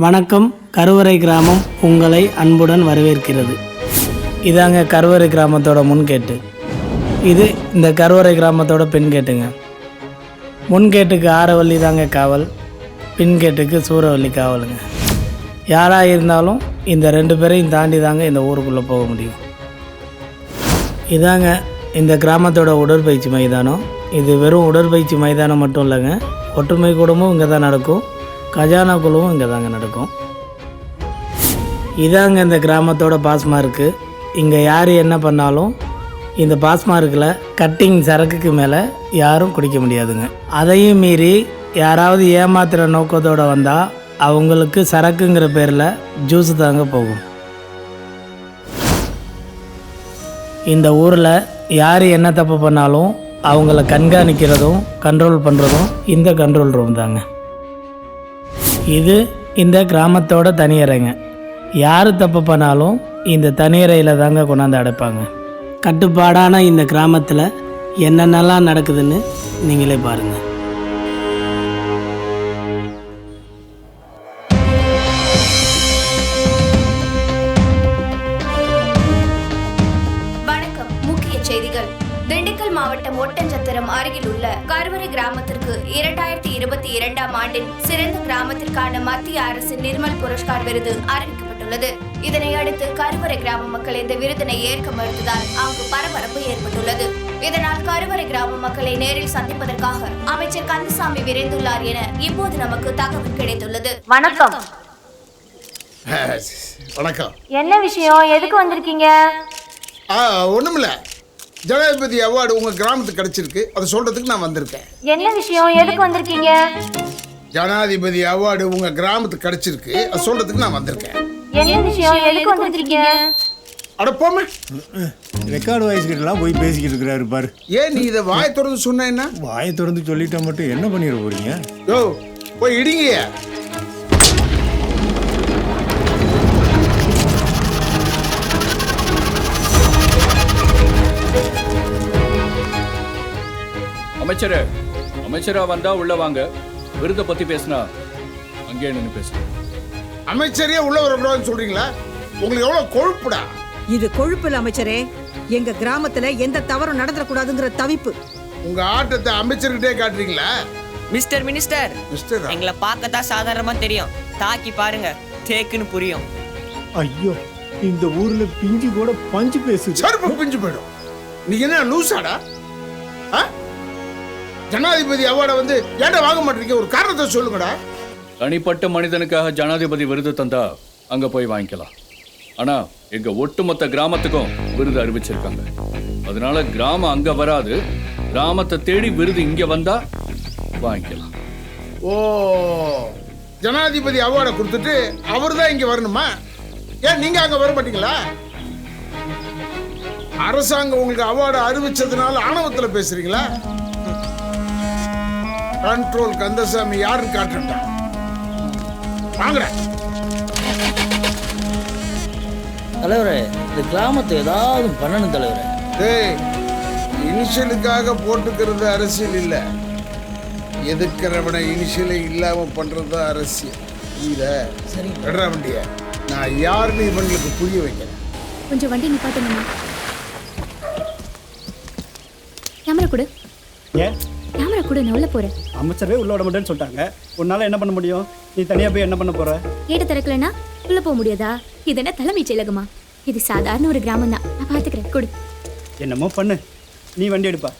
வணக்கம். கருவறை கிராமம் உங்களை அன்புடன் வரவேற்கிறது. இதாங்க கருவறை கிராமத்தோட முன்கேட்டு. இது இந்த கருவறை கிராமத்தோட பின்கேட்டுங்க. முன்கேட்டுக்கு ஆரவள்ளி தாங்க காவல், பின்கேட்டுக்கு சூரவள்ளி காவலுங்க. யாராக இருந்தாலும் இந்த 2 பேரையும் தாண்டி தாங்க இந்த ஊருக்குள்ளே போக முடியும். இதாங்க இந்த கிராமத்தோட உடற்பயிற்சி மைதானம். இது வெறும் உடற்பயிற்சி மைதானம் மட்டும் இல்லைங்க, ஒற்றுமை கூடமும் இங்கே தான் நடக்கும், கஜானா குழுவும் இங்கே தாங்க நடக்கும். இதாங்க இந்த கிராமத்தோட பாஸ்மார்க்கு. இங்கே யார் என்ன பண்ணாலும் இந்த பாஸ்மார்க்கில் கட்டிங் சரக்குக்கு மேலே யாரும் குடிக்க முடியாதுங்க. அதையும் மீறி யாராவது ஏமாத்துகிற நோக்கத்தோடு வந்தால் அவங்களுக்கு சரக்குங்கிற பேரில் ஜூஸ் தாங்க போகும். இந்த ஊரில் யார் என்ன தப்பு பண்ணாலும் அவங்கள கண்காணிக்கிறதும் கண்ட்ரோல் பண்ணுறதும் இந்த கண்ட்ரோல் ரூம் தாங்க. இது இந்த கிராமத்தோட தனியறைங்க. யார் தப்பு பண்ணாலும் இந்த தனியறையில் தாங்க கொண்டாந்து அடைப்பாங்க. கட்டுப்பாடான இந்த கிராமத்தில் என்னென்னலாம் நடக்குதுன்னு நீங்களே பாருங்கள். வணக்கம். முக்கிய செய்திகள். திண்டுக்கல் மாவட்டம் ஒட்டஞ்சத்திரம் அருகில் உள்ள கருவறை கிராமத்திற்கு 2022ஆம் ஆண்டின் சிறந்த கிராமத்திற்கான மத்திய அரசின் நிர்மல் புரஸ்கார் விருது அறிவிக்கப்பட்டுள்ளது. இதனை அடுத்து கருவறை கிராம மக்கள் இந்த விருதினை ஏற்க மறுத்ததால் அங்கு பரபரப்பு ஏற்பட்டுள்ளது. இதனால் கருவறை கிராம மக்களை நேரில் சந்திப்பதற்காக அமைச்சர் கந்தசாமி விரைந்துள்ளார் என இப்போது நமக்கு தகவல் கிடைத்துள்ளது. வணக்கம். வணக்கம். என்ன விஷயம்? எதுக்கு வந்திருக்கீங்க? ஒண்ணுமில்ல, ஜனாதிபதி அவார்டு உங்க கிராமத்துக்கு கிடைச்சிருக்கு, அதை சொல்றதுக்கு நான் வந்திருக்கேன். என்ன விஷயம்? எதுக்கு வந்திருக்கீங்க? ஜனாதிபதி அவார்டு உங்க கிராமத்துக்கு கிடைச்சிருக்கு, அதை சொல்றதுக்கு நான் வந்திருக்கேன். என்ன விஷயம்? எதுக்கு வந்திருக்கீங்க? அட போமே, ரெக்கார்டு வாய்ஸ்கிட்டலாம் போய் பேசிக்கிட்டு இருக்கிறாரு பாரு. ஏன் நீ இதை வாயை திறந்து சொன்ன என்ன? வாயை திறந்து சொல்லிட்டா மட்டும் என்ன பண்ணிட போறீங்க? யோ போய் இடிங்க. அமைச்சரா வந்தா உள்ள வாங்க. விருதை பத்தி பேசினா அங்கே நின்று பேசு. அமைச்சரே உள்ள வரக்கூடாதுன்னு சொல்றீங்களா? உங்களுக்கு எவ்வளவு கொழுப்புடா? இது கொழுப்புல அமைச்சரே, எங்க கிராமத்துல எந்த தவறும் நடந்துடக்கூடாதுங்கிற தவிப்பு. உங்க ஆட்டத்தை அமைச்சர்கிட்டே காட்டுறீங்களா? மிஸ்டர் மினிஸ்டர், மிஸ்டர் எங்களை பார்க்கத்தான் சாதாரணமா தெரியும், தாக்கி பாருங்க தேக்குன்னு புரியும். ஐயோ, இந்த ஊர்ல பிஞ்சு கூட பஞ்சு பேசுது. செருப்பு பிஞ்சு போயிடும். நீங்க என்ன லூசாடா? ஜனாதிபதி அவார்டை வந்து ஏன்டா வாங்க மாட்டீங்க? ஒரு காரணத்தை சொல்லுங்கடா. தனிப்பட்ட மனிதனுக்காக ஜனாதிபதி விருது தந்தா அங்க போய் வாங்கிக்கலாம். ஆனா எங்க ஒட்டுமொத்த கிராமத்துக்கும் விருது அறிவிச்சிருக்காங்க. அதனால கிராமம் அங்க வராது, கிராமத்தை தேடி விருது இங்க வந்தா வாங்கிக்கலாம். ஓ, ஜனாதிபதி அவார்டை கொடுத்துட்டு அவர் தான் இங்க வரணுமா? ஏன் நீங்க அங்க வர மாட்டீங்களா? அரசாங்கம் உங்களுக்கு அவார்டு அறிவிச்சதுனால ஆணவத்துல பேசுறீங்களா? கண்ட்ரோல் கந்தசாமி யாருன்னு காட்டுறா. வாங்க தலைவரே, இந்த கிராமத்தை ஏதாவது பண்ணணும் தலைவரே. டேய், இனிஷியலுக்காக போட்டுக்கிறது அரசியல் இல்ல, எதுக்கிறவனை இனிஷியலை இல்லாம பண்றது அரசியல். இல்ல சரி, விடுற வண்டிய. நான் யாருன்னு இவங்களுக்கு புரிய வைக்கிறேன். கொஞ்சம் வண்டி நிப்பாட்டுங்க. கேமரா கொடு. ஏன் கேமரா கொடு, நான் உள்ள போறேன். அமைச்சரே உள்ள விட மாட்டேன்னு சொல்லிட்டாங்க. உன்னால என்ன பண்ண முடியும்? நீ தனியா போய் என்ன பண்ண போற? கேட்ட திறக்கலன்னா உள்ள போக முடியாதா? இது என்ன தலைமைச் செயலகமா? இது சாதாரண ஒரு கிராமம் தான், நான் பாத்துக்கிறேன். கொடு. என்னமோ பண்ணு, நீ வண்டி எடுப்பா.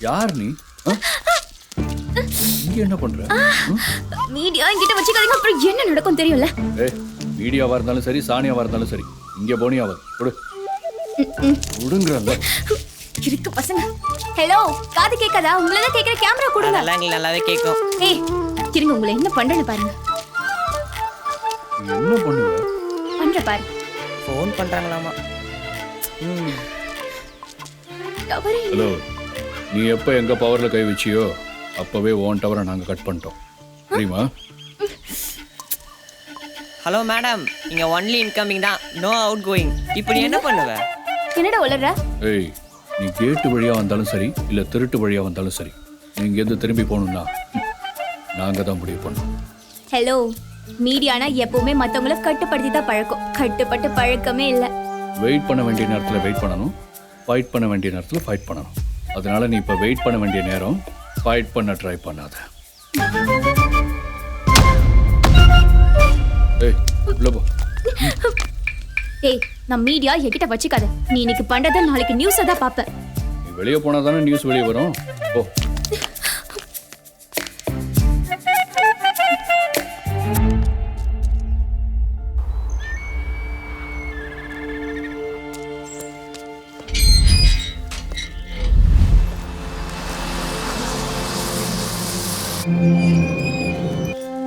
யார் நீ? இங்க என்ன பண்ற? மீடியா என்கிட்ட வச்சுக்காதீங்க, அப்புறம் என்ன நடக்கும் தெரியும்ல. மீடியாவா இருந்தாலும் சரி, சாணியாவா இருந்தாலும் சரி, இங்க போனியாவது கொடு. கொடுங்கறல்ல. இருக்கு பசங்க. ஹலோ, காது கேட்காதா? உங்களை தான் கேட்குற, கேமரா கொடுங்க. அதெல்லாம் எங்களுக்கு நல்லாவே கேட்கும். ஏய், இருங்க, உங்களை என்ன பண்றேன்னு பாருங்க. என்ன பண்ணுவ? பண்ற பாரு. ஃபோன் பண்றாங்களாமா. தவறே இல்லை. ஹலோ, நீ எப்போ எங்க பவர்ல கை வச்சியோ அப்பவே ஓன் டவரை நாங்க கட் பண்ணிட்டோம் தெரியுமா? ஹலோ மேடம், இங்க ஒன்லி இன்கமிங் தான், நோ அவுட் கோயிங். இப்போ நீ என்ன பண்ணுவ? என்னடா உளற? ஏய், நீ கேட்டு வழியா வந்தாலும் சரி இல்ல திருட்டு வழியா வந்தாலும் சரி, நீ இங்கேருந்து திரும்பி போகணும்னா நாங்க தான் முடிவு பண்ணோம். ஹலோ, மீடியானா எப்பவுமே மத்தவங்கள கட்டுப்படுத்தி தான் பழக்கம். கட்டுப்பட்டு பழக்கமே இல்லை. வெயிட் பண்ண வேண்டிய நேரத்தில் வெயிட் பண்ணணும், ஃபைட் பண்ண வேண்டிய நேரத்தில் ஃபைட் பண்ணணும். அதனால நீ இப்போ வெயிட் பண்ண வேண்டிய நேரம், ஃபைட் பண்ண ட்ரை பண்ணாத. ஏய், உள்ள போ. ஏய், நான் மீடியா என்கிட்ட வச்சுக்காத. நீ இன்னைக்கு பண்றத நாளைக்கு நியூஸை தான் பார்ப்பேன். நீ வெளியே போனா தானே நியூஸ் வெளியே வரும். போ.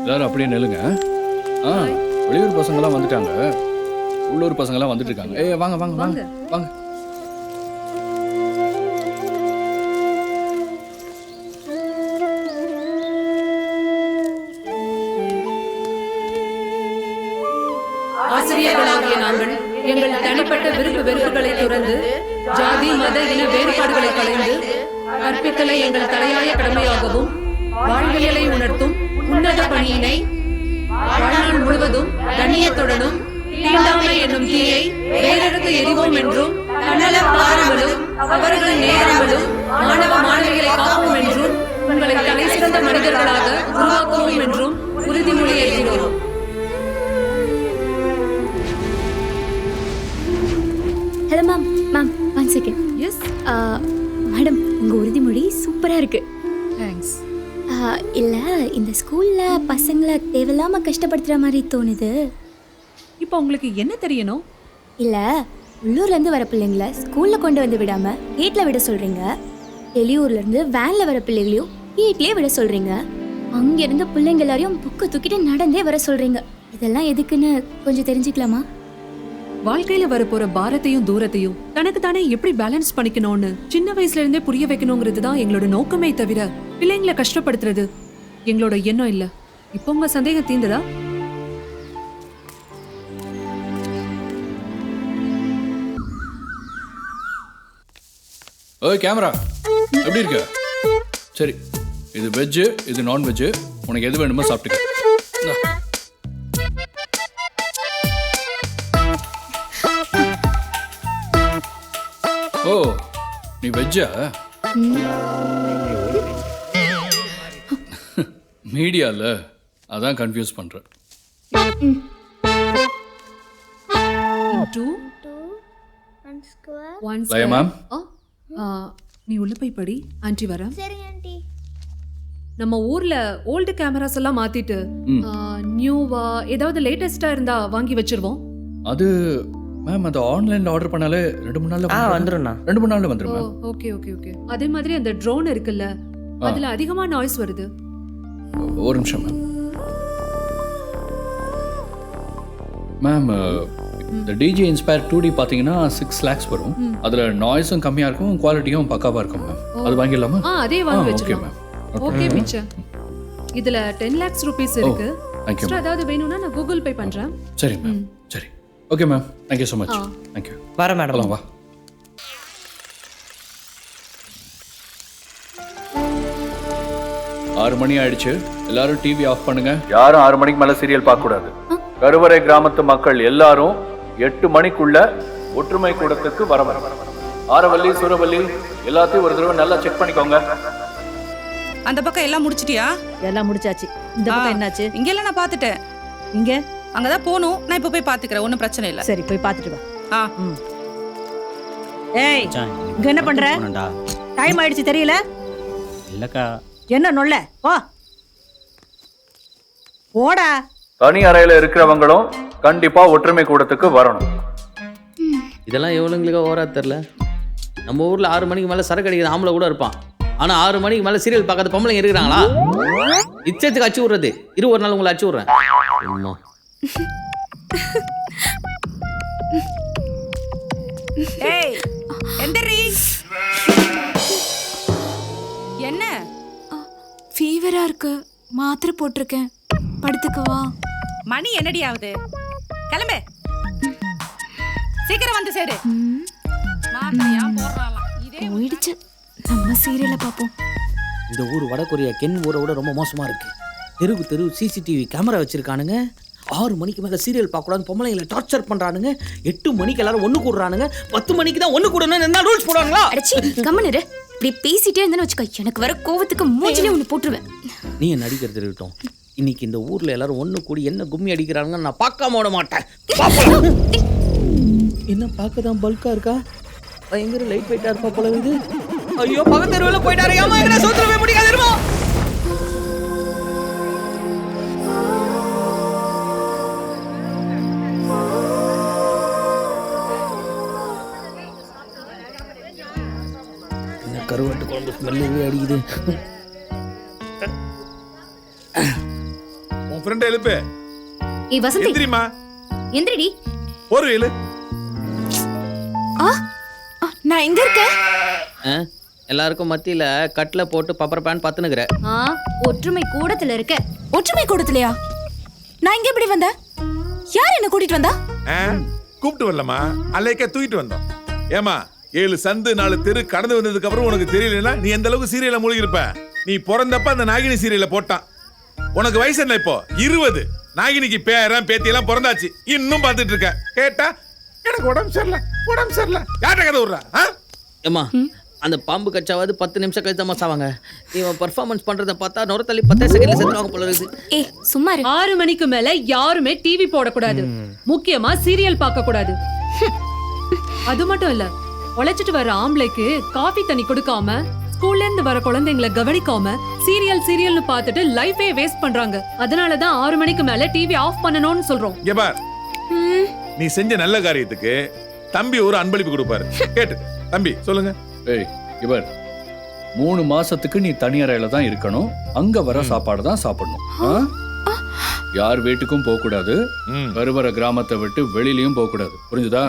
எல்லாரும் அப்படியே நெல்லுங்க. வெளியூர் பசங்கெல்லாம் வந்துட்டாங்க, உள்ளூர் பசங்கெல்லாம் வந்துட்டு இருக்காங்க. ஏய், வாங்க வாங்க வாங்க வாங்க. ஆசிரியர்களாகிய நாங்கள் எங்கள் தனிப்பட்ட விருப்பு வெறுப்புகளை துறந்து ஜாதி மத இன வேறுபாடுகளை களைந்து கற்பித்தலை எங்கள் தலையாய கடமையாகவும் வாழ்வியலை உணர்த்தும் உன்னத பணியினை வாழ்நாள் முழுவதும் கண்ணியத்துடனும் தீண்டாமை என்னும் தீயை வேறெடுத்து எரிவோம் என்றும் தன்னல பாரங்களும் அவர்கள் நேரங்களும் மாணவ மாணவிகளை காப்போம் என்றும் உங்களை தலை சிறந்த மனிதர்களாக உருவாக்குவோம் என்றும் உறுதிமொழி ஏற்கிறோம். Hello ma'am. Ma'am, 1 second. Yes madam, உங்க உறுதிமொழி சூப்பரா இருக்கு. தேங்க்ஸ். இல்ல, இந்த ஸ்கூல்ல பசங்களை தேவையில்லாம கஷ்டப்படுத்துற மாதிரி தோணுது. இப்போ உங்களுக்கு என்ன தெரியணும்? இல்ல, உள்ளூர்ல இருந்து வர பிள்ளைங்களை ஸ்கூல்ல கொண்டு வந்து விடாம வீட்ல விட சொல்றீங்க. வெளியூர்ல இருந்து வேன்ல வர பிள்ளைகளையும் வீட்லயே விட சொல்றீங்க. அங்க இருந்து பிள்ளைங்க எல்லாரையும் புக்க தூக்கிட்டு நடந்தே வர சொல்றீங்க. இதெல்லாம் எதுக்குன்னு கொஞ்சம் தெரிஞ்சுக்கலாமா? வாழ்க்கையில வரப்போற பாரத்தையும் தூரத்தையும் தனக்கு தானே எப்படி பேலன்ஸ் பண்ணிக்கணும்னு சின்ன வயசுல இருந்தே புரிய வைக்கணுங்கிறது தான் எங்களோட நோக்கமே தவிர பிள்ளைங்களை கஷ்டப்படுத்துறது எங்களோட எண்ணம் இல்ல. இப்போ உங்க சந்தேகம் தீர்ந்ததா? ஓய், கேமரா எப்படி இருக்க? சரி, இது வெஜ்ஜு, இது நான் வெஜ்ஜு. உனக்கு எது வேணுமோ சாப்பிட்டுக்க. ஓ, நீ வெஜ்ஜா? மீடியால அதான் கன்ஃபியூஸ் பண்றேன். 2 1 லயா மேம், நீ உள்ள போய் படி. ஆன்ட்டி வரேன். சரி ஆண்டி. நம்ம ஊர்ல ஓல்டு கேமராஸ் எல்லாம் மாத்திட்டு நியூவா ஏதாவது லேட்டஸ்டா இருந்தா வாங்கி வச்சிருவோம். அது மேம், அது ஆன்லைன்ல ஆர்டர் பண்ணாலே 2-3 நாள்ல வந்துரும்ண்ணா. 2-3 நாள்ல வந்துரும் மேம். Okay okay okay. அதே மாதிரி அந்த ட்ரோன் இருக்குல்ல, அதுல அதிகமா நாய்ஸ் வருது. ஒரு நிமிஷம் மேம். மேம், இந்த டிஜே இன்ஸ்பயர் 2D பாத்தீங்கன்னா 6 lakhs வரும். அதுல நாய்ஸும் கம்மியா இருக்கும், குவாலிட்டியும் பக்காவா இருக்கும் மேம். அது வாங்கிடலாமா? அதே வாங்கி ஓகே வச்சிடலாம். மேம். ஓகே மிச்சா. இதுல 10 lakhs rupees இருக்கு. Thank you. எக்ஸ்ட்ரா ஏதாவது வேணும்னா நான் கூகுள் பே பண்றேன். சரி மேம். சரி, okay ma'am. Thank you so much. Thank you. வர மேடம். வா. ஆறு மணி ஆயிடுச்சு, எல்லாரும் டிவி ஆஃப் பண்ணுங்க. யாரும் 6 மணிக்கு மேல சீரியல் பார்க்க கூடாது. கருவறை கிராமத்து மக்கள் எல்லாரும் 8 மணிக்குள்ள ஒற்றுமை கூடத்துக்கு வரணும். ஆரவல்லி, சூரவல்லி எல்லாத்தையும் ஒரு தடவை நல்லா செக் பண்ணிக்கோங்க. அந்த பக்கம் எல்லாம் முடிச்சிட்டியா? எல்லாம் முடிச்சாச்சு. இந்த பக்கம் என்னாச்சு? இங்க எல்லாம் நான் பாத்துட்டேன். இங்க அங்கதான் போகணும். நான் இப்ப போய் பாத்துக்கிறேன், ஒன்றும் பிரச்சனை இல்லை. சரி, போய் பார்த்துட்டு வா. ஆ. ஏய், இங்க என்ன பண்ற? டைம் ஆயிடுச்சு தெரியல? இல்லக்கா. என்ன நொல்ல? போ போடா. தனி அறையில இருக்கிறவங்களும் கண்டிப்பா ஒற்றுமை கூடத்துக்கு வரணும். இதெல்லாம் எவ்வளோங்களுக்கு ஓரா தெரில. நம்ம ஊரில் 6 மணிக்கு மேலே சரக்கு அடிக்கிற ஆம்பளை கூட இருப்பான். ஆனால் 6 மணிக்கு மேலே சீரியல் பார்க்காத பொம்பளைங்க இருக்கிறாங்களா? இச்சத்துக்கு அச்சு விட்றது. ஒரு நாள் உங்களை அச்சு விட்றேன். அம்மா ஏய் எந்திரி. என்ன ஃபீவரா இருக்கு, மாத்திரை போட்டிருக்கேன், படுத்துக்கவா? மணி என்னடி ஆகுது? கிளம்பு, சீக்கிரம் வந்து சேரு. மாத்திரையா போடுறாளாம். இதே போயிடுச்சு, நம்ம சீரியலை பார்ப்போம். இந்த ஊர் வடகொரியா கென் ஊரை விட ரொம்ப மோசமாக இருக்கு. தெரு சிசிடிவி கேமரா வச்சிருக்கானுங்க. 6 மணிக்கு மேலே சீரியல் பார்க்கக்கூடாது பொம்பளைங்களை டார்ச்சர் பண்ணுறானுங்க. 8 மணிக்கு எல்லாரும் ஒன்று கூடுறானுங்க. 10 மணிக்கு தான் ஒன்று கூடணும் என்ன ரூல்ஸ் போடுவாங்களா? அடச்சி கம்மனு இப்படி பேசிட்டே இருந்தேன்னு வச்சுக்கோ, எனக்கு வர கோவத்துக்கு மூஞ்சிலே ஒன்று போட்டுருவேன். நீ என்ன அடிக்கிறது இருக்கட்டும். இன்னைக்கு இந்த ஊர்ல எல்லாரும் ஒன்று கூடி என்ன கும்மி அடிக்கிறாங்க நான் பார்க்காம விட மாட்டேன். என்ன பார்க்க தான் பல்கா இருக்கா, பயங்கர லைட் வெயிட்டா இருப்பா போல இது. ஐயோ பக்கத்து தெருவில் போயிட்டாரு. ஏமா என்ன சோத்துறவே முடியாதுமா. கருவாட்டு குழம்பு ஸ்மெல்லவே அடிக்குது. உன் ஃப்ரெண்ட் எழுப்பு. ஏய் வசந்தி எந்திரிமா. எந்திரிடி. ஒரு எழு. நான் எங்க இருக்கேன்? எல்லாருக்கும் மத்தியில கட்ல போட்டு பப்பர் பேன் பத்துனுக்குற. ஒற்றுமை கூடத்துல இருக்க. ஒற்றுமை கூடத்துலயா? நான் இங்க எப்படி வந்தேன்? யார் என்ன கூட்டிட்டு வந்தா? கூப்பிட்டு வரலமா, அலைக்க தூக்கிட்டு வந்தோம். ஏமா 7 சந்து 4 தெரு கடந்து வந்ததுக்கு அப்புறம் உனக்கு தெரியலன்னா நீ எந்த அளவுக்கு சீரியல்ல மூழ்கி இருப்ப. நீ பிறந்தப்ப அந்த நாகினி சீரியல்ல போட்டான். உனக்கு வயசு என்ன இப்போ? 20. நாகினிக்கு பேரன் பேத்தி எல்லாம் பிறந்தாச்சு, இன்னும் பார்த்துட்டு இருக்க. கேட்டா எனக்கு உடம்பு சரியில்லை. யார்ட்ட கதை விடுறா? ஏமா அந்த பாம்பு கச்சாவது 10 நிமிஷம் கழிச்சு தான் சாவாங்க. இவன் பர்ஃபார்மன்ஸ் பண்றத பார்த்தா நொர தள்ளி 10 செகண்ட்ல செத்துவாங்க போல இருக்குது. ஏய் சும்மா 6 மணிக்கு மேல யாருமே டிவி போடக்கூடாது, முக்கியமா சீரியல் பார்க்க கூடாது. அது மட்டும் இல்ல, உழைச்சிட்டு வர ஆம்பளைக்கு காபி தண்ணி கொடுக்காம, ஸ்கூல்ல இருந்து வர குழந்தைங்களை கவனிக்காம சீரியல்னு பார்த்துட்டு லைஃபே வேஸ்ட் பண்றாங்க. அதனாலதான் 6 மணிக்கு மேல டிவி ஆஃப் பண்ணணும்னு சொல்றோம். நீ செஞ்ச நல்ல காரியத்துக்கு தம்பி ஒரு அன்பளிப்பு கொடுப்பாரு. கேட்டு தம்பி சொல்லுங்க. ஏய் இவர் 3 மாசத்துக்கு நீ தனி அறையில தான் இருக்கணும். அங்க வர சாப்பாடு தான் சாப்பிடணும். யார் வீட்டுக்கும் போக கூடாது. வருவர கிராமத்தை விட்டு வெளியிலயும் போக கூடாது. புரிஞ்சுதா?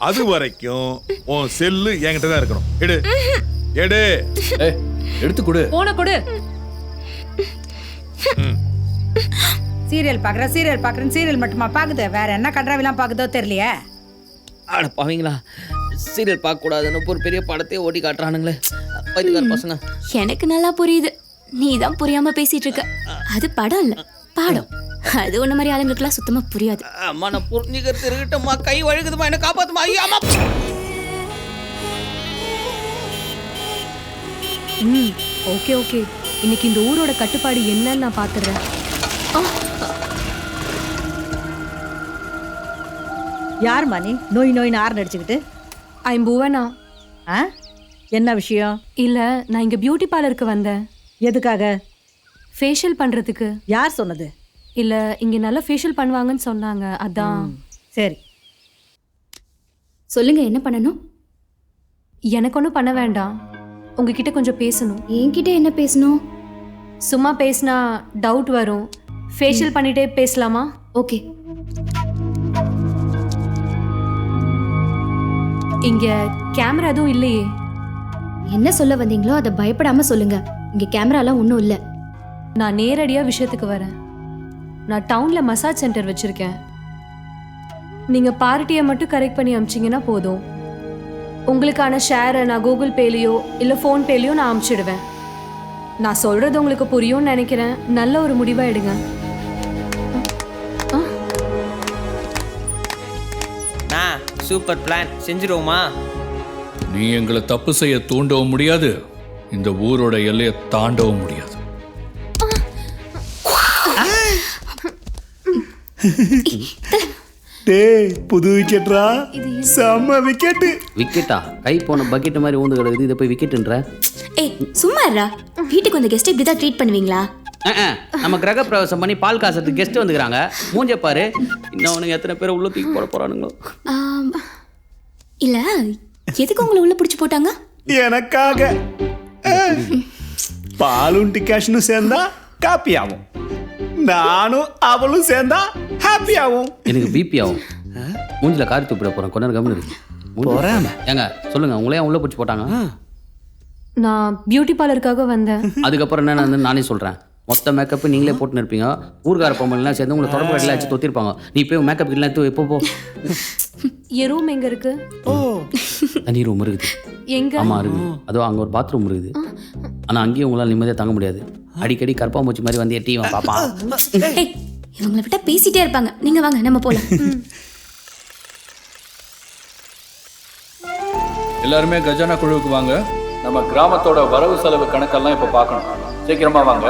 அது வரைக்கும் உன் செல்லு என்கிட்ட தான் இருக்கணும். எடு. எடுத்து கொடு. போன கொடு. சீரியல் பாக்குறேன் சீரியல் மட்டுமா பாக்குது? வேற என்ன கன்றாவிலாம் பாக்குதோ தெரியலையே. அட பாவீங்களா, சீரியல் பார்க்க கூடாதுன்னு ஒரு பெரிய படத்தையே ஓட்டி காட்டுறானுங்களே பைத்தியக்கார பசங்க. எனக்கு நல்லா புரியுது, நீ தான் புரியாம பேசிட்டு இருக்க. அது படம் இல்ல, பாடம். அது ஒன்ன மாதிரி ஆளுங்களுக்குலாம் சுத்தமா புரியாது. அம்மா நான் புரிஞ்சுக்கிறது இருக்கட்டும்மா. கை வழுகுதுமா, என்ன காப்பாத்துமா. ஐயோ அம்மா. ஓகே இன்னைக்கு இந்த ஊரோட கட்டுப்பாடு என்னன்னு நான் பாத்துறேன். யாருமா நீ? நோய் ஆறு நடிச்சுக்கிட்டு? ஐம் புவனா. என்ன விஷயம்? இல்ல, நான் இங்க பியூட்டி பார்லருக்கு வந்தேன். எதுக்காக? ஃபேஷியல் பண்றதுக்கு. யார் சொன்னது? இல்ல, இங்க நல்லா ஃபேஷியல் பண்ணுவாங்கன்னு சொன்னாங்க, அதான். சரி சொல்லுங்க, என்ன பண்ணணும்? எனக்கு ஒன்றும் பண்ண வேண்டாம், உங்ககிட்ட கொஞ்சம் பேசணும். என்கிட்ட என்ன பேசணும்? சும்மா பேசினா டவுட் வரும். ஃபேஷியல் பண்ணிட்டே பேசலாமா? ஓகே. இங்க கேமரா எதுவும் இல்லையே. என்ன சொல்ல வந்தீங்களோ அதை பயப்படாம சொல்லுங்க. இங்க கேமராலாம் ஒன்றும் இல்லை. நான் நேரடியா விஷயத்துக்கு வரேன். நான் டவுன்ல மசாஜ் சென்டர் வச்சிருக்கேன். நீங்க பார்ட்டியை மட்டும் கரெக்ட் பண்ணி அனுப்பிச்சிங்கன்னா போதும். உங்களுக்கான ஷேரை நான் கூகுள் பேலையோ இல்லை ஃபோன்பேலையோ நான் அனுப்பிச்சிடுவேன். நான் சொல்றது உங்களுக்கு புரியும்னு நினைக்கிறேன். நல்ல ஒரு முடிவா எடுங்க. சூப்பர் பிளான், செஞ்சிருவோமா? நீ எங்களை தப்பு செய்ய தூண்டவும் முடியாது, இந்த ஊரோட எல்லையை தாண்டவும் முடியாது. டேய் புது விக்கெட்ரா, செம்ம விக்கெட். விக்கெட்டா? கை போன பக்கெட் மாதிரி ஊந்து கிடக்குது, இதை போய் விக்கெட்டுன்ற? ஏய் சும்மா இருடா. வீட்டுக்கு வந்த கெஸ்ட் இப்படி தான் ட்ரீட் பண்ணுவீங்களா? நம்ம கிரக பிரவேசம் பண்ணி பால் காசத்துக்கு கெஸ்ட் வந்துக்கிறாங்க. மூஞ்ச பாரு. இன்னும் அவனுங்க எத்தனை பேரை உள்ள தூக்கி போட போறானுங்களோ. இல்ல எதுக்கு உங்களை உள்ள பிடிச்சி போட்டாங்க? எனக்காக. பாலும் டிகாஷனும் சேர்ந்தா காப்பி ஆகும், நானும் அவளும் சேர்ந்தா ஹாப்பி ஆகும். எனக்கு பிபி ஆகும். மூஞ்சில காரி துப்பிட போறேன். கொஞ்ச நேரம் கவனம் இருக்கு. போறேன். ஏங்க சொல்லுங்க, உங்களே உள்ள பிடிச்சி போட்டாங்க? நான் பியூட்டி பார்லருக்காக வந்தேன். அதுக்கப்புறம் என்ன நானே சொல்றேன். மொத்த மேக்கப் நீங்களே போட்டு இருப்பீங்க. ஊர்கார பொம்பளைலாம் சேர்ந்து உங்களை தொடர்பு கடையில் வச்சு தொத்திருப்பாங்க. நீ போய் மேக்கப் இல்லை எப்போ போ. என் ரூம் எங்க இருக்கு? தனி ரூம் இருக்குது. எங்க? ஆமா இருக்குது. அதோ அங்க ஒரு பாத்ரூம் இருக்குது. ஆனா அங்கேயும் உங்களால் நிம்மதியாக தங்க முடியாது. அடிக்கடி கற்பாம்பூச்சி மாதிரி வந்து எட்டியும் பாப்பா. இவங்களை விட்டா பேசிட்டே இருப்பாங்க. நீங்க வாங்க நம்ம போலாம். எல்லாருமே கஜானா குழுவுக்கு வாங்க. நம்ம கிராமத்தோட வரவு செலவு கணக்கெல்லாம் இப்போ பார்க்கணும். சீக்கிரமா வாங்க.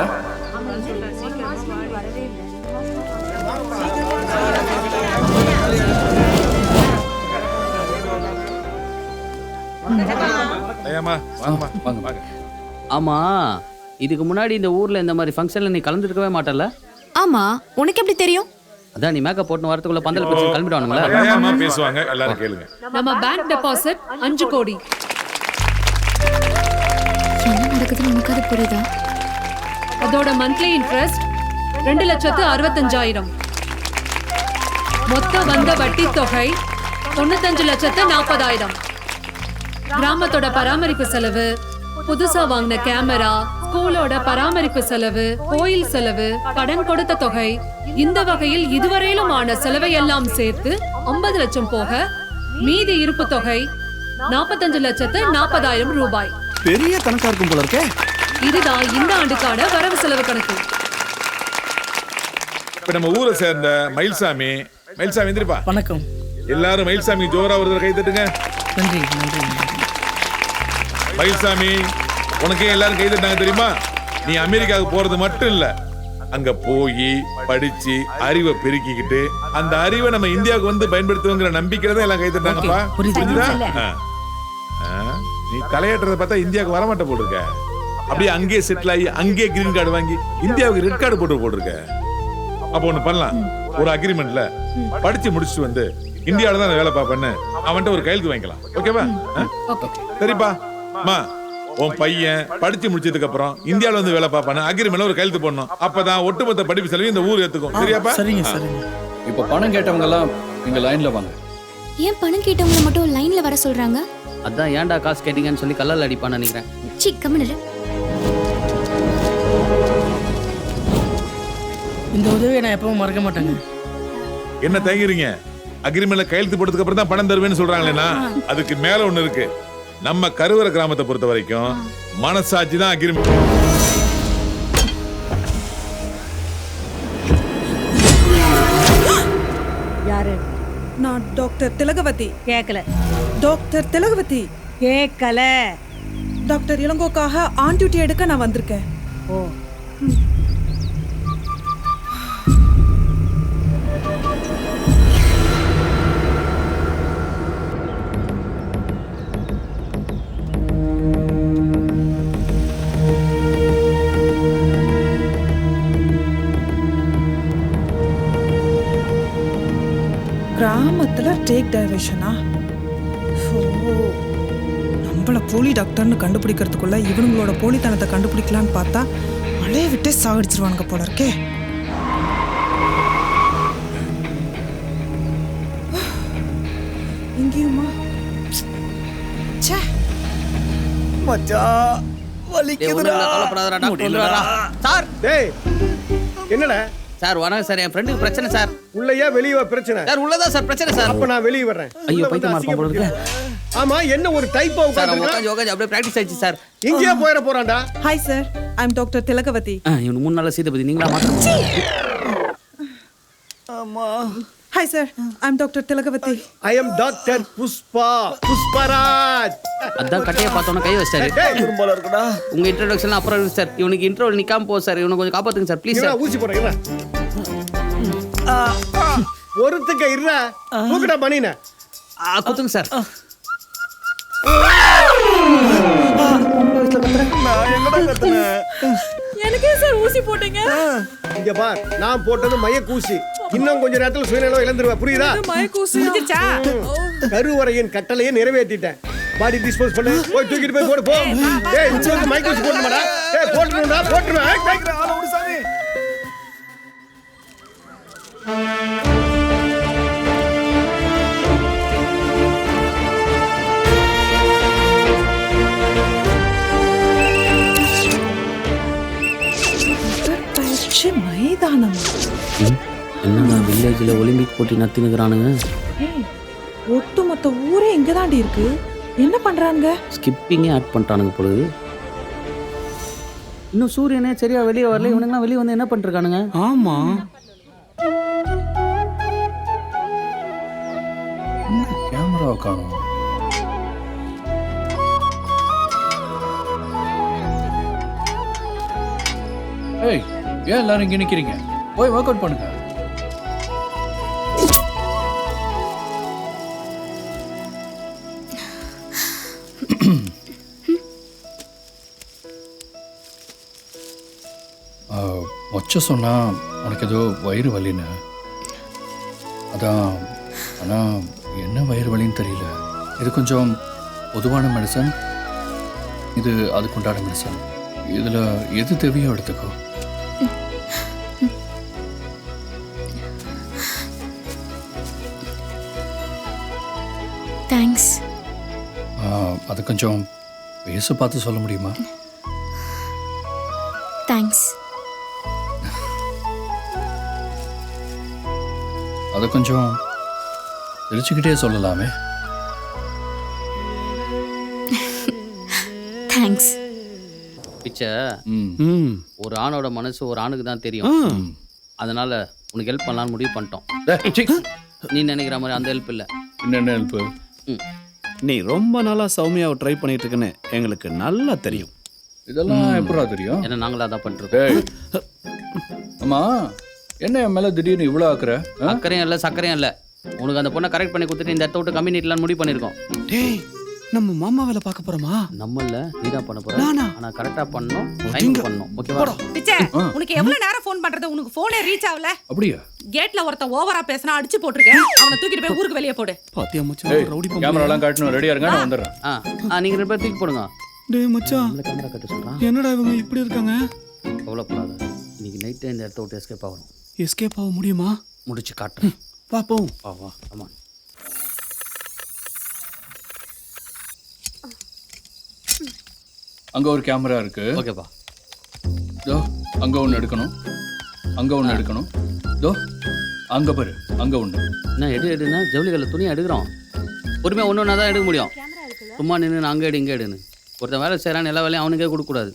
ஆமா, இதுக்கு முன்னாடி இந்த ஊர்ல இந்த மாதிரி ஃபங்க்ஷன்ல நீ கலந்துருக்கவே மாட்டல? ஆமா, உனக்கு எப்படி தெரியும்? அதான் நீ மேக்கப் போட்டு வரதுக்குள்ள பந்தல் பிரச்சனை கிளம்பிடுவானுங்களா? ஏமா பேசுவாங்க, எல்லாரும் கேளுங்க. நம்ம பேங்க் டெபாசிட் 5 கோடி. என்ன நடக்குதுன்னு உனக்கு அது புரியுதா? அதோட மந்த்லி இன்ட்ரெஸ்ட் 2,65,000. மொத்த வந்த வட்டி தொகை 95,40,000. கிராமத்தோட பராமரிப்பு செலவு, புதுசா வாங்கின கேமரா, ஸ்கூலோட பராமரிப்பு செலவு, கோயில் செலவு, கடன் கொடுத்த தொகை, இந்த வகையில் இதுவரையிலும் ஆன செலவை எல்லாம் சேர்த்து 50 லட்சம் போக மீதி இருப்பு தொகை 45,40,000 ரூபாய். பெரிய கணக்கா இருக்கும் போல இருக்கே. இதுதான் இந்த ஆண்டுக்கான வரவு செலவு கணக்கு. இப்ப நம்ம ஊரை சேர்ந்த மயில்சாமி எந்திரிப்பா. வணக்கம். எல்லாரும் மயில்சாமி ஜோரா ஒரு கை தட்டுங்க. நன்றி நன்றி. மயில்சாமி, உனக்கே எல்லாரும் கை தட்டாங்க தெரியுமா? நீ அமெரிக்காவுக்கு போறது மட்டும் இல்ல, அங்க போய் படிச்சு அறிவை பெருக்கிக்கிட்டு அந்த அறிவை நம்ம இந்தியாவுக்கு வந்து பயன்படுத்துவோங்கிற நம்பிக்கையில தான் எல்லாம் கை தட்டாங்கப்பா. புரியுதா? நீ தலையாட்டுறத பார்த்தா இந்தியாவுக்கு வரமாட்ட போட்டிருக்க. அப்படியே அங்கேயே செட்டில் ஆகி அங்கேயே கிரீன் கார்டு வாங்கி இந்தியாவுக்கு ரெட் கார்டு போட்டிருக்க. அப்போ ஒண்ணு பண்ணலாம், ஒரு அக்ரிமெண்ட்ல படிச்சு முடிச்சுட்டு வந்து இந்தியாவில தான் வேலை பார்ப்பேன்னு அவன்கிட்ட ஒரு கையெழுத்து வாங்கிக்கலாம். ஓகேவா? சரிப்பா. உன் பையன் படிச்சு முடிச்சதுக்கு அப்புறம் இந்தியாவில வந்து வேலை பார்ப்பானு அக்ரிமெண்ட்ல ஒரு கையெழுத்து போடணும். அப்பதான் ஒட்டுமொத்த படிப்பு செலவு இந்த ஊர் ஏத்துக்கும். சரியாப்பா? சரிங்க சரிங்க. இப்போ பணம் கேட்டவங்க எல்லாம் நீங்க லைன்ல வாங்க. ஏன் பணம் கேட்டவங்க மட்டும் லைன்ல வர சொல்றாங்க? அதான் ஏன்டா காசு கேட்டீங்கன்னு சொல்லி கல்லால் அடிப்பான்னு நினைக்கிறேன். சி கம்மிடு. இந்த உதவியை நான் எப்பவும் மறக்க மாட்டேங்க. என்ன தயங்குறீங்க? அக்ரிமெண்ட்ல கையெழுத்து போட்டதுக்கு அப்புறம் தான் பணம் தருவேன்னு சொல்றாங்களேனா, அதுக்கு மேல ஒண்ணு இருக்கு. நம்ம கருவறை கிராமத்தை பொறுத்த வரைக்கும் மனசாட்சி தான் அக்ரிமெண்ட். யாரு? நான் டாக்டர் திலகவதி. கேட்கல. டாக்டர் திலகவதி. கேட்கல. டாக்டர் இளங்கோக்காக ஆன் டியூட்டி எடுக்க நான் வந்திருக்கேன். ஓ. கிராமத்துல டேக் டைவர்ஷனா? நம்மள போலி டாக்டர்னு கண்டுபிடிக்கிறதுக்குள்ள இவனுங்களோட போலித்தனத்தை கண்டுபிடிக்கலான்னு பார்த்தா மழையை விட்டே சாகடிச்சிருவானுங்க போல இருக்கே. இங்கேயுமா? மச்சான் வலிக்குதுடா. கவலைப்படாதடா, டாக்டர் வந்துடுவாரா? சார். டேய், என்னடா? சார் வணக்கம் சார், என் ஃப்ரெண்டுக்கு பிரச்சனை சார். உள்ளயா வெளியவா பிரச்சனை? சார் உள்ளதா சார் பிரச்சனை சார். அப்ப நான் வெளிய வரேன். ஐயோ பைத்தியமா இருப்பான் போல இருக்கு. ஆமா, என்ன ஒரு டைப்பா உட்கார்ந்து யோகா அப்படியே பிராக்டீஸ் ஆயிடுச்சு சார். இங்கேயே போயிட போறான்டா. Hi sir, I am doctor Thilagavathi. இவனு 3 நாளா சீதபதி நீங்களா மாத்த. ஆமா. Hi sir, I am doctor Thilagavathi. I am doctor Pushparaj. அதான் கட்டைய பார்த்தோன்னா கை வச்சாரு. குறும்பல இருக்குடா. உங்க இன்ட்ரோடக்ஷன் அப்புறம் இருக்கு சார். இவனுக்கு இன்ட்ரோல நிக்காம போ சார். இவனை கொஞ்சம் காப்பாத்துங்க சார் ப்ளீஸ் சார். ஊசி போடுறேன். ஒருத்துக்க இருடா. தூக்குடா பனின. குத்துங்க சார். நான் எங்கடா கத்துனேன்? எனக்கே சார் ஊசி போட்டீங்க? இங்க பார், நான் போட்டது மயக்கூசி. இன்னும் கொஞ்ச நேரத்துல சுயநலம் இழந்துருவா. புரியுதா? மயக்கூசி. கருவறையின் கட்டளையை நிறைவேற்றிட்டேன். பாடி டிஸ்போஸ் பண்ணு. போய் தூக்கிட்டு போய் போடு போ. ஏய் உனக்கு மைக் வச்சு போடுமாடா. ஏய் போட்டுறடா போட்டுறேன். ஆள விடு சாமி. பயிற்சி மைதானம். என்னண்ணா வில்லேஜில் ஒலிம்பிக் போட்டி நடத்தினுக்கிறானுங்க. ஒட்டுமொத்த ஊரே இங்கதாண்டி இருக்கு. என்ன பண்றாங்க? ஸ்கிப்பிங்கே ஆட் பண்ணிட்டானுங்க பொழுது. இன்னும் சூரியனே சரியா வெளியே வரல. இவனுங்களாம் வெளியே வந்து என்ன பண்ணிருக்கானுங்க? ஆமா கேமரா காணும். ஏய், ஏன் எல்லாரும் இங்க நிக்கிறீங்க? போய் ஒர்க் அவுட் பண்ணுங்க. மொச்ச சொன்னா உனக்கு ஏதோ வயிறு வலின்னு. அதான், ஆனா என்ன வயிறு வலின்னு தெரியல. இது கொஞ்சம் பொதுவான மெடிசன், இது அதுக்குண்டான மெடிசன். இதுல எது தேவையோ எடுத்துக்கோ. தேங்க்ஸ். அது கொஞ்சம் பேச பார்த்து சொல்ல முடியுமா? தேங்க்ஸ். அதை கொஞ்சம் சிரிச்சுக்கிட்டே சொல்லலாமே. தேங்க்ஸ். பிச்சை ஒரு ஆணோட மனசு ஒரு ஆணுக்கு தான் தெரியும். அதனால உனக்கு ஹெல்ப் பண்ணலான்னு முடிவு பண்ணிட்டோம். நீ நினைக்கிற மாதிரி அந்த ஹெல்ப் இல்லை. என்னென்ன ஹெல்ப்? நீ ரொம்ப நாளா சௌமியாவை ட்ரை பண்ணிட்டு இருக்குன்னு எங்களுக்கு நல்லா தெரியும். இதெல்லாம் எப்படா தெரியும்? ஏன்னா நாங்களா தான் பண்ணிருக்கோம். அம்மா, என்ன என் மேல திடீர்னு இவ்வளோ அக்கறையும் இல்லை சக்கரையும் இல்லை. உனக்கு அந்த பொண்ணை கரெக்ட் பண்ணி கொடுத்துட்டு இந்த இடத்த விட்டு கம்யூனிட்டிலாம் முடிவு பண்ணியிருக்கோம். டேய், நம்ம மாமா வேலை பார்க்க போறோமா? நம்மள நீ தான் பண்ண போற. ஆனா கரெக்டா பண்ணனும், டைம் பண்ணனும். ஓகேவா? பிச்சை, உனக்கு எவ்வளவு நேரம் ஃபோன் பண்றது? உனக்கு போனே ரீச் ஆகல. அப்படியே கேட்ல ஒருத்த ஓவரா பேசினா அடிச்சு போட்டுருக்கேன். அவனை தூக்கிட்டு போய் ஊருக்கு வெளியே போடு. பாத்தியா மச்சான், ரவுடி பண்ணி கேமரா எல்லாம் காட்டணும். ரெடியா இருங்க, நான் வந்துறேன். நீங்க ரெண்டு பேர் தூக்கி போடுங்க. டேய் மச்சான், நம்மள கேமரா கட்ட சொல்றான். என்னடா இவங்க இப்படி இருக்காங்க? கவலைப்படாத, இன்னைக்கு நைட் இந்த இடத்த விட்டு எஸ்கேப் ஆகணும். எஸ்கேப் ஆக முடியுமா? முடிச்சு காட்டுறேன். பாப்போம். வா ஆமா. அங்க ஒரு கேமரா இருக்கு. ஓகேப்பா. தோ அங்க ஒன்று எடுக்கணும், அங்க ஒன்று எடுக்கணும். தோ அங்க பாரு, அங்க ஒன்று. என்ன எடுனா ஜவுளிகளில் துணியை எடுக்கிறோம். பொறுமையாக ஒன்று ஒன்றா தான் எடுக்க முடியும். சும்மா நின்று அங்கே எடு இங்கே எடுன்னு ஒருத்தன் வேலை செய்கிறான்னு எல்லா வேலையும் அவனுக்கே கொடுக்கக்கூடாது.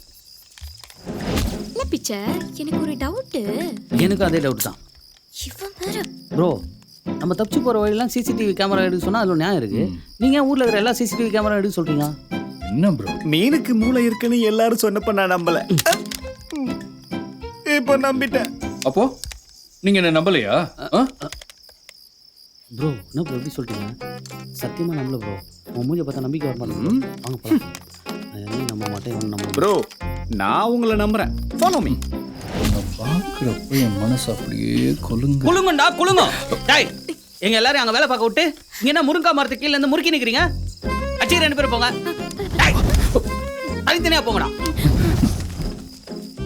இல்லை பிச்சை, எனக்கு ஒரு டவுட்டு. எனக்கு அதே டவுட் தான். ப்ரோ, நம்ம தப்பிச்சு போகிற வழியெல்லாம் சிசிடிவி கேமரா எடுக்க சொன்னால் அதில் நியாயம் இருக்குது. நீங்கள் ஊரில் இருக்கிற எல்லா சிசிடிவி கேமரா எடுக்க சொல்கிறீங்க. என்ன ப்ரோ, மீனுக்கு மூளை இருக்குன்னு எல்லாரும் சொன்னப்ப நான் நம்பல. இப்போ நம்பிட்டேன். அப்போ நீங்க என்ன நம்பலையா? ப்ரோ என்ன ப்ரோ எப்படி சொல்லிட்டீங்க? சத்தியமாக நம்பல ப்ரோ. உன் மூஞ்சை பார்த்தா நம்பிக்கை வர மாட்டேன். வாங்க போலாம். நான் நம்ப மாட்டேன் நம்ப ப்ரோ. நான் உங்களை நம்புறேன். Follow me. பார்க்குறப்ப என் மனசு அப்படியே குலுங்குண்டா குலுங்க. டாய், எங்க எல்லாரும் அங்கே வேலை பார்க்க விட்டு இங்கே என்ன முருங்கா மரத்துக்கு கீழே இருந்து முறுக்கி நிற்கிறீங்க? அச்சி ரெண்டு பேரும் போங்க. தனித்தனியாக போங்கடா.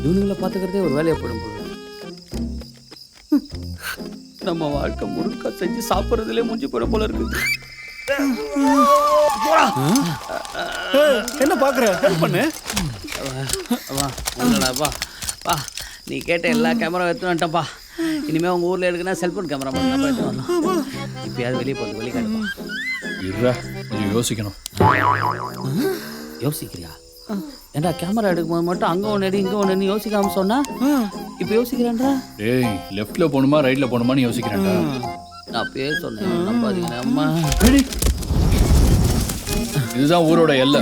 இவனுங்களை பார்த்துக்கிறதே ஒரு வேலையை போடும் போது நம்ம வாழ்க்கை முறுக்கா செஞ்சு சாப்பிட்றதுலே முடிஞ்சு போயிடும் போல இருக்கு. என்ன பார்க்குற? ஹெல்ப் பண்ணு. வா வா வா. நீ கேட்ட எல்லா கேமரா எடுத்து வந்துட்டப்பா. இனிமேல் உங்கள் ஊரில் எடுக்கணும் செல்ஃபோன் கேமரா மட்டும் போயிட்டு வரலாம். இப்போயாவது வெளியே போகுது, வெளியே காட்டுப்பா. இருடா, கொஞ்சம் யோசிக்கணும். யோசிக்கிறியா? ஏன்டா கேமரா எடுக்கும்போது மட்டும் அங்கே ஒன்று எடு இங்கே ஒன்று யோசிக்காம சொன்னா இப்போ யோசிக்கிறேன்டா. டேய், லெஃப்ட்ல போகணுமா ரைட்ல போகணுமான்னு யோசிக்கிறேன்டா. நான் அப்பயே சொன்னேன், நம்பாதீங்க. அம்மா, இதுதான் ஊரோட எல்லை.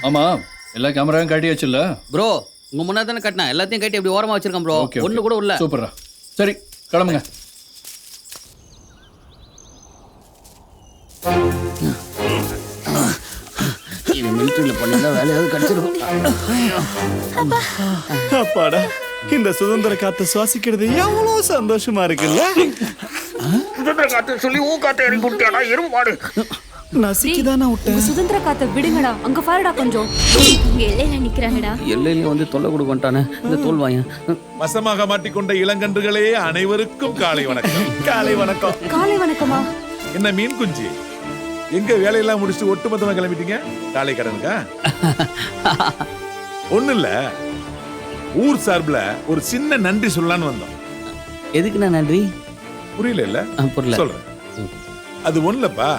ஆமா, எல்லா கேமராவும் காட்டி வச்சுல ப்ரோ. உங்க முன்னாடி தானே கட்டினா, எல்லாத்தையும் கட்டி அப்படி ஓரமா வச்சிருக்கேன் ப்ரோ. ஒன்று கூட உள்ள. சூப்பரா. சரி, கிளம்புங்க. இது மிலிட்டரியில் பண்ணியிருந்தா வேலையாவது கிடைச்சிருக்கும். அப்பாடா, இந்த சுதந்திர காற்றை சுவாசிக்கிறது எவ்வளோ சந்தோஷமா இருக்குல்ல? சுதந்திர காத்து சொல்லி ஊ காத்து இறங்கி விட்டியாடா எருமாடு. நசிக்குதானா விட்டேன். சுதந்திர காத்த விடுங்கடா. அங்க பாருடா கொஞ்சம். எல்லையில நிக்கிறாங்கடா. எல்லையில வந்து தொல்லை கொடுக்க வந்துட்டானே இந்த தோல் வாயன். வசமாக மாட்டிக்கொண்ட இளங்கன்றுகளே அனைவருக்கும் காலை வணக்கம். காலை வணக்கம். காலை வணக்கமா? என்ன மீன் குஞ்சு, எங்க வேலையெல்லாம் முடிச்சுட்டு ஒட்டுமொத்தமா கிளம்பிட்டீங்க காலை கடனுக்கா? ஒண்ணு இல்ல, ஊர் சார்பில் ஒரு சின்ன நன்றி சொல்லலான்னு வந்தோம். எதுக்குண்ணா நன்றி? புரியல இல்ல? புரியல. சொல்றேன். அது ஒண்ணுலப்பா,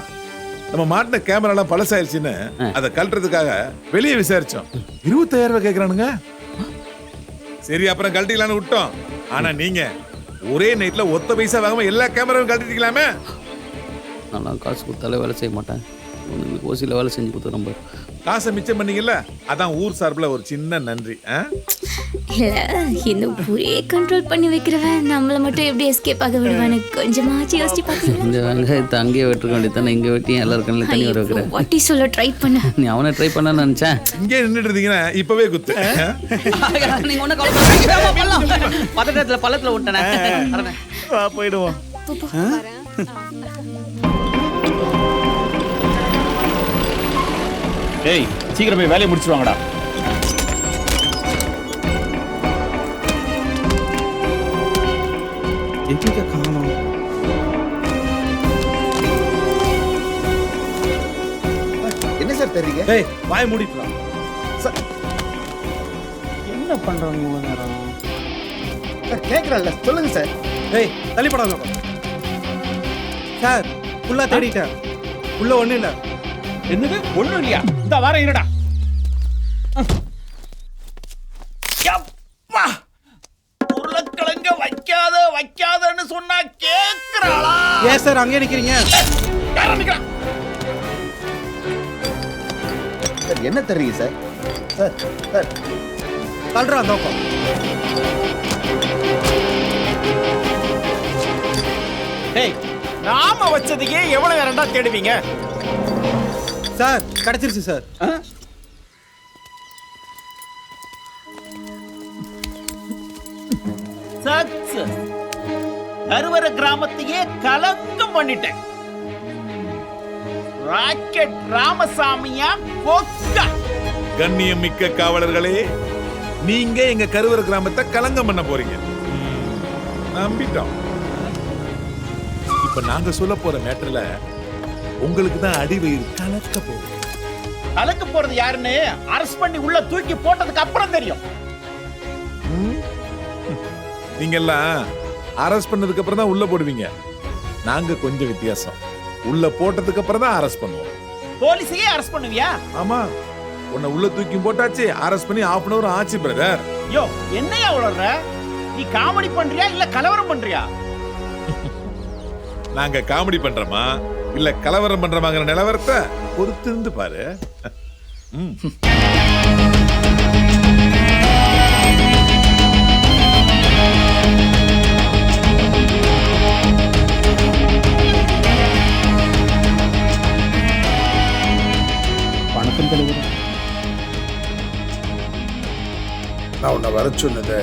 நம்ம மாட்டின கேமராலாம் பழசாயிருச்சுன்னு அதை கழட்டுறதுக்காக வெளியே விசாரிச்சோம். 25,000 ரூபாய் கேட்கறானுங்க. சரி அப்புறம் கழட்டிக்கலான்னு விட்டோம். ஆனா நீங்க ஒரே நைட்ல ஒத்த பைசா வாங்காம எல்லா கேமராவும் கழட்டிக்கலாமே. நான் காசு கொடுத்தாலே வேலை செய்ய மாட்டேன். உங்களுக்கு ஓசியில் வேலை செஞ்சு கொடுத்து ரொம்ப காசை மிச்சம் பண்ணீங்கல்ல, அதான் ஊர் சார்பில் ஒரு சின்ன நன்றி. இல்ல இந்த ஊரே கண்ட்ரோல் பண்ணி வைக்கிறவன் நம்மள மட்டும் எப்படி எஸ்கேப் ஆக விடுவானு கொஞ்சமாச்சு யோசிச்சு பாத்தீங்களா? இந்த வெங்காயத்தை அங்கேயே வெட்டுக்க வேண்டியதானே, இங்கே வெட்டி எல்லாருக்கும் தண்ணி வர வைக்கிறேன். வாட்டி சொல்ல ட்ரை பண்ண. நீ அவனை ட்ரை பண்ண நினைச்சேன். இங்கே நின்றுட்டு இருந்தீங்கன்னா இப்பவே குத்து. நீங்க ஒன்றும் கவலை பதட்டத்தில் பள்ளத்தில் விட்டனே. போயிடுவோம். ஏய் சீக்கிரம் போய் வேலையை முடிச்சுவாங்கடா. எதுக்கு காணோம்? என்ன சார் தெரியுங்க? ஏய் வாய் மூடிக்கலாம். என்ன பண்றாங்க இவ்வளோ நேரம்? கேட்குறேன்ல, சொல்லுங்க சார். ஏய் தள்ளிப்படாத சார். ஃபுல்லா தேடிட்டேன், உள்ள ஒண்ணும் இல்லை. என்னது ஒண்ணும் இல்லையா? இந்த வாரம் இருடா. உருளைக்கிழங்க வைக்காதன்னு சொன்னா கேக்குறாளா? ஏன் சார் அங்கே நிக்கிறீங்க? சார் என்ன தெரியுங்க சார்? சார் சார் தள்ளுறா நோக்கம். டேய் நாம வச்சதுக்கே எவ்வளவு நேரம்டா தேடுவீங்க? சார் கிடைச்சிருச்சு சார். சக்சஸ். கருவர கிராமத்தையே கலங்கம் பண்ணிட்டேன். ராக்கெட் ராமசாமியா கொக்கா. கண்ணியம் மிக்க காவலர்களே, நீங்க எங்க கருவர கிராமத்தை கலங்கம் பண்ண போறீங்க. நம்பிட்டோம். இப்ப நாங்க சொல்ல போற மேட்டர்ல உங்களுக்கு தான் அடிவயிறு கலக்க போகுது. கலக்க போறது யாருன்னு அரெஸ்ட் பண்ணி உள்ள தூக்கி போட்டதுக்கு அப்புறம் தெரியும். நீங்க எல்லாம் அரெஸ்ட் பண்ணதுக்கு அப்புறம் தான் உள்ள போடுவீங்க. நாங்க கொஞ்சம் வித்தியாசம். உள்ள போட்டதுக்கு அப்புறம் தான் அரெஸ்ட் பண்ணுவோம். போலீஸையே அரெஸ்ட் பண்ணுவியா? ஆமா, உன்னை உள்ள தூக்கி போட்டாச்சு, அரெஸ்ட் பண்ணி 1/2 hour ஆச்சு பிரதர். யோ என்னையா உளற? நீ காமெடி பண்றியா இல்ல கலவரம் பண்றியா? நாங்க காமெடி பண்றோமா இல்ல கலவரம் பண்றோமாங்கிற நிலவரத்தை பொறுத்திருந்து பாரு. வணக்கம் தலைவர். நான் உன்னை வர சொன்னதை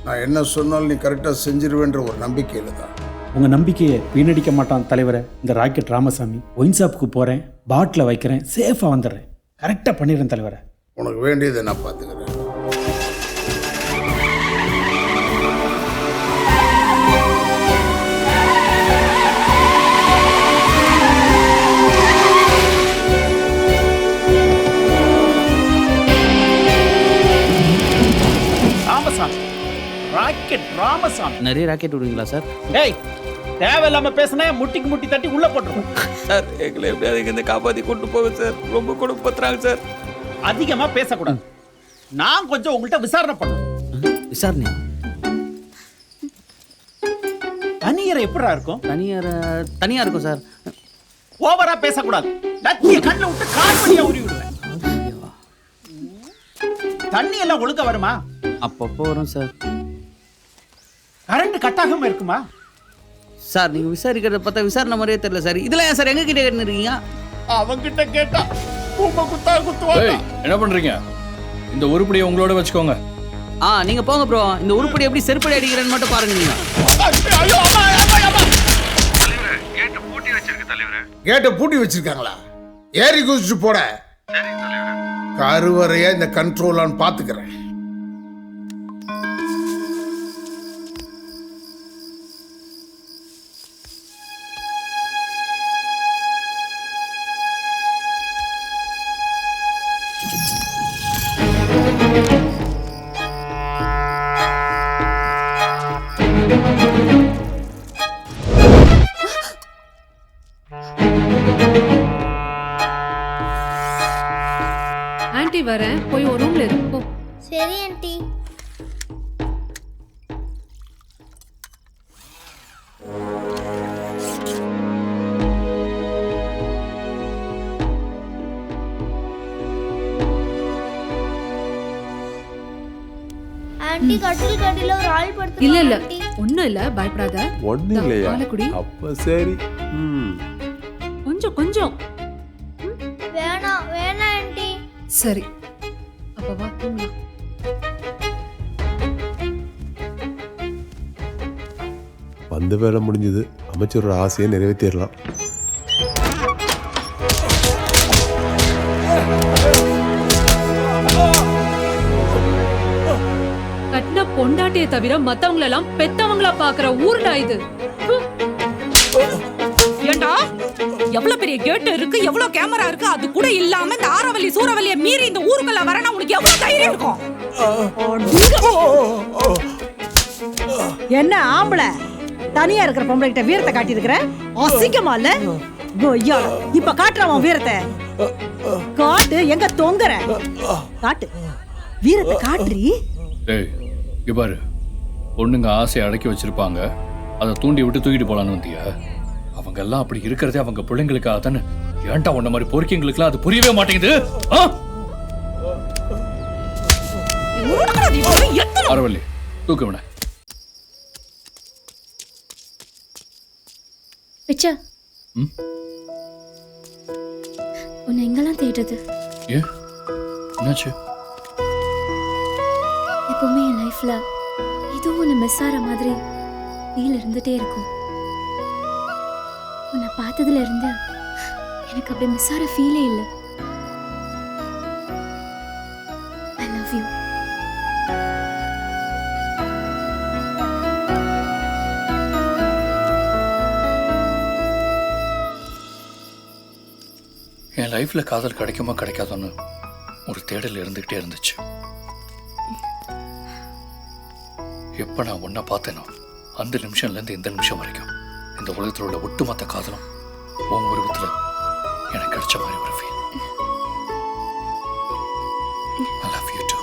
நான் என்ன சொன்னாலும் நீ கரெக்டாக செஞ்சிருவேன்ற ஒரு நம்பிக்கையில் தான். உங்கள் நம்பிக்கையை வீணடிக்க மாட்டான் தலைவரை. இந்த ராக்கெட் ராமசாமி ஒயின் ஷாப்புக்கு போகிறேன், பாட்டில் வைக்கிறேன், சேஃபாக வந்துடுறேன், கரெக்டாக பண்ணிடுறேன் தலைவரை. உனக்கு வேண்டியதை நான் பார்த்துக்கிறேன். ராமசாமி, ராக்கெட் ராமசாமி. நிறைய ராக்கெட் விடுவீங்களா சார்? டேய் தேவையில்லாம பேசினா முட்டிக்கு முட்டி தட்டி உள்ள போட்டுருவோம் சார். எங்களை எப்படியாவது இங்க காப்பாத்தி கொண்டு போக சார். ரொம்ப கொடுப்பத்துறாங்க சார். அதிகமா பேசக்கூடாது. நான் கொஞ்சம் உங்கள்கிட்ட விசாரணை பண்ணணும். விசாரணை? தனியரை எப்படிடா இருக்கும்? தனியா இருக்கும் சார். ஓவரா பேசக்கூடாது. லத்திய கண்ணில் விட்டு கால் பண்ணியா உருவி விடுவேன். தண்ணி எல்லாம் ஒழுங்க வருமா? அப்பப்போ வரும் சார். கரண்ட் கட் ஆகாம இருக்குமா? சார் நீங்க விசாரிக்கிறத பார்த்தா விசாரணை மாதிரியே தெரியல சார். இதெல்லாம் ஏன் சார் எங்க கிட்ட கேட்டுருக்கீங்க? அவங்கிட்ட கேட்டா பூம குத்தா குத்துவாங்க. என்ன பண்றீங்க? இந்த உருப்படியை உங்களோட வச்சுக்கோங்க. நீங்க போங்க ப்ரோ. இந்த உருப்படி எப்படி செருப்படி அடிக்கிறேன்னு மட்டும் பாருங்க. நீங்க கேட்டை பூட்டி வச்சிருக்காங்களா? ஏறி குதிச்சுட்டு போட. கருவறையா இந்த கண்ட்ரோலான்னு பாத்துக்கிறேன். ஆன்ட்டி வரேன், போய் ஒரு ரூம்ல இரு போ. சரி ஆண்டி. ஆண்டி கட்டில் கட்டில ஒரு ஆள் படுத்து. இல்ல இல்ல ஒண்ணும் இல்ல, பயப்படாத. ஒண்ணு இல்லையா? பாலக்குடி. அப்ப சரி. கொஞ்சம் கொஞ்சம். வேணாம் வேணாம் ஆண்டி. சரி அப்ப வா தூங்கலாம். வந்த வேலை முடிஞ்சது. அமைச்சரோட ஆசையை நிறைவேற்றிடலாம். கட்டின பொண்டாட்டியை தவிர மத்தவங்கள எல்லாம் பெத்தவங்களா பாக்குற ஊர்டா இது. ஏண்டா எவ்வளவு பெரிய கேட் இருக்கு, எவ்வளவு கேமரா இருக்கு, அது கூட இல்லாம இந்த ஆரவல்லி சூரவல்லிய மீறி இந்த ஊருக்குள்ள வரனா உனக்கு எவ்வளவு தைரியம் இருக்கும்? என்ன ஆம்பளை தனியா இருக்கிற பொம்பளை கிட்ட வீரத்தை காட்டி இருக்கிற? அசிங்கமா இல்ல? ஐயா இப்ப காட்டுறவன் வீரத்தை காட்டு. எங்க தொங்குற? காட்டு வீரத்தை காட்டுறி. ஏய் இங்க பாரு, பொண்ணுங்க ஆசையை அடக்கி வச்சிருப்பாங்க, அதை தூண்டி விட்டு தூக்கிட்டு போலான்னு வந்தியா? அவங்க எல்லாம் அப்படி இருக்கிறதே அவங்க பிள்ளைங்களுக்காக தானே. ஏன்டா உன்ன மாதிரி பொறுக்கிங்களுக்குலாம் அது புரியவே மாட்டேங்குது. அரவல்லி தூக்க விட. பிச்சா உன்னை எங்கெல்லாம் தேடுறது? ஏன் என்னாச்சு? எப்பவுமே என் லைஃப்ல ஏதோ ஒன்று மிஸ் ஆகிற மாதிரி ஃபீல் இருந்துட்டே இருக்கும். உன்னை பார்த்ததுல இருந்து எனக்கு அப்படி மிஸ் ஆகிற ஃபீலே இல்லை. I love you. என் லைஃப்ல காதல் கிடைக்குமா கிடைக்காதோன்னு ஒரு தேடல் இருந்துகிட்டே இருந்துச்சு. எப்ப நான் உன்னை பார்த்தேனோ அந்த நிமிஷம்ல இருந்து இந்த நிமிஷம் வரைக்கும் இந்த உலகத்தில் உள்ள ஒட்டுமொத்த காதலும் உன் உருவத்துல எனக்கு கிடைச்ச மாதிரி ஒரு feel. I love you too.